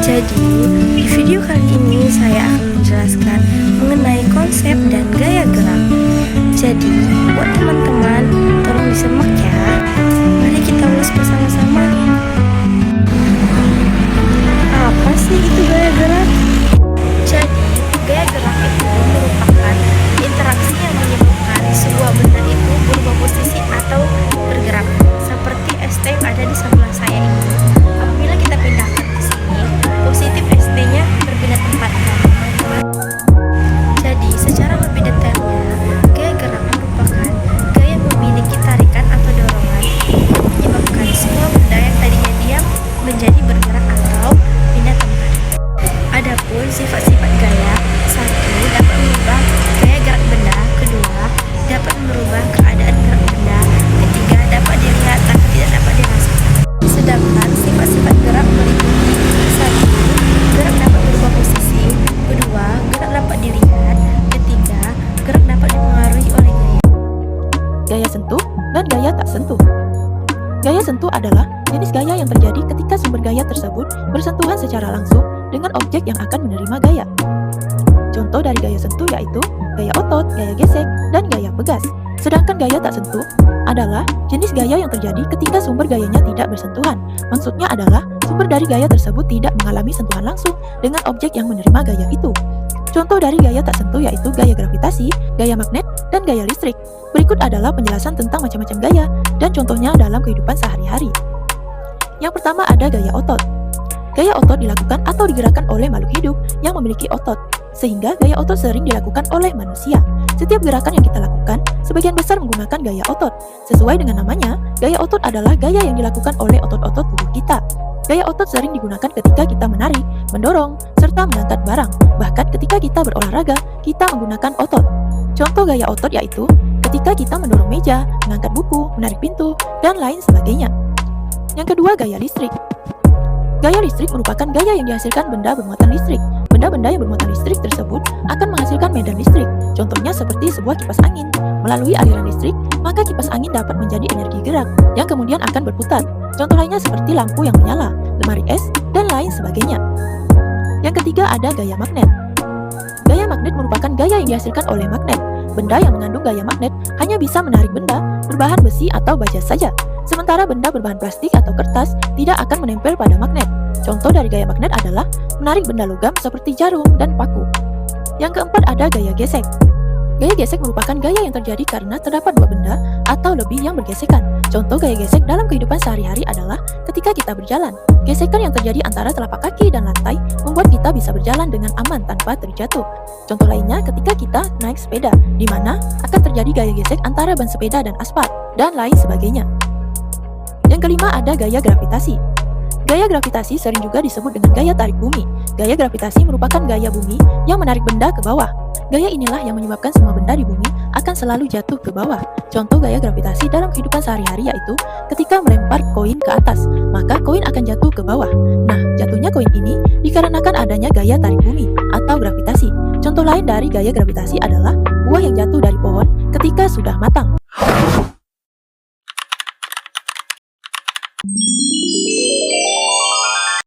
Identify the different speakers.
Speaker 1: Jadi, di video kali ini saya akan menjelaskan mengenai konsep dan gaya gerak. Jadi, buat teman-teman, tolong disimak ya. Mari kita ulas bersama-sama. Apa sih itu gaya gerak? Jadi, gaya gerak itu merupakan interaksi yang menyebabkan sebuah benda itu berubah posisi atau bergerak, seperti ST yang ada di sebelah saya ini. Apabila kita pindahkan ke sini, positif ST-nya berpindah tempat. Jadi, secara lebih detailnya, gaya gerak merupakan gaya memiliki tarikan atau dorongan yang menyebabkan semua benda yang tadinya diam menjadi bergerak atau pindah tempat. Adapun sifat-sifat gaya, satu, dapat mengubah gaya gerak benda, kedua, dapat merubah keadaan gerak benda, ketiga, dapat dilihat tapi tidak dapat dirasakan. Sedangkan sifat-sifat gerak meliputi satu, gerak dapat berubah posisi, kedua, gerak dapat dilihat, ketiga, gerak dapat dipengaruhi oleh gaya.
Speaker 2: Gaya sentuh dan gaya tak sentuh. Gaya sentuh adalah jenis gaya yang terjadi ketika sumber gaya tersebut bersentuhan secara langsung dengan objek yang akan menerima gaya. Contoh dari gaya sentuh yaitu gaya otot, gaya gesek, dan gaya pegas. Sedangkan gaya tak sentuh adalah jenis gaya yang terjadi ketika sumber gayanya tidak bersentuhan. Maksudnya adalah sumber dari gaya tersebut tidak mengalami sentuhan langsung dengan objek yang menerima gaya itu. Contoh dari gaya tak sentuh yaitu gaya gravitasi, gaya magnet, dan gaya listrik. Berikut adalah penjelasan tentang macam-macam gaya dan contohnya dalam kehidupan sehari-hari. Yang pertama ada gaya otot. Gaya otot dilakukan atau digerakkan oleh makhluk hidup yang memiliki otot, sehingga gaya otot sering dilakukan oleh manusia. Setiap gerakan yang kita lakukan, sebagian besar menggunakan gaya otot. Sesuai dengan namanya, gaya otot adalah gaya yang dilakukan oleh otot-otot tubuh kita. Gaya otot sering digunakan ketika kita menarik, mendorong, serta mengangkat barang. Bahkan ketika kita berolahraga, kita menggunakan otot. Contoh gaya otot yaitu ketika kita mendorong meja, mengangkat buku, menarik pintu, dan lain sebagainya. Yang kedua, gaya listrik. Gaya listrik merupakan gaya yang dihasilkan benda bermuatan listrik. Benda-benda yang bermuatan listrik tersebut akan menghasilkan medan listrik. Contohnya seperti sebuah kipas angin. Melalui aliran listrik, maka kipas angin dapat menjadi energi gerak yang kemudian akan berputar. Contoh lainnya seperti lampu yang menyala, lemari es, dan lain sebagainya. Yang ketiga ada gaya magnet. Gaya magnet merupakan gaya yang dihasilkan oleh magnet. Benda yang mengandung gaya magnet hanya bisa menarik benda berbahan besi atau baja saja. Sementara benda berbahan plastik atau kertas tidak akan menempel pada magnet. Contoh dari gaya magnet adalah menarik benda logam seperti jarum dan paku. Yang keempat ada gaya gesek. Gaya gesek merupakan gaya yang terjadi karena terdapat dua benda atau lebih yang bergesekan. Contoh gaya gesek dalam kehidupan sehari-hari adalah ketika kita berjalan. Gesekan yang terjadi antara telapak kaki dan lantai membuat kita bisa berjalan dengan aman tanpa terjatuh. Contoh lainnya ketika kita naik sepeda, di mana akan terjadi gaya gesek antara ban sepeda dan aspal, dan lain sebagainya. Yang kelima ada gaya gravitasi. Gaya gravitasi sering juga disebut dengan gaya tarik bumi. Gaya gravitasi merupakan gaya bumi yang menarik benda ke bawah. Gaya inilah yang menyebabkan semua benda di bumi akan selalu jatuh ke bawah. Contoh gaya gravitasi dalam kehidupan sehari-hari yaitu ketika melempar koin ke atas, maka koin akan jatuh ke bawah. Nah, jatuhnya koin ini dikarenakan adanya gaya tarik bumi atau gravitasi. Contoh lain dari gaya gravitasi adalah buah yang jatuh dari pohon ketika sudah matang.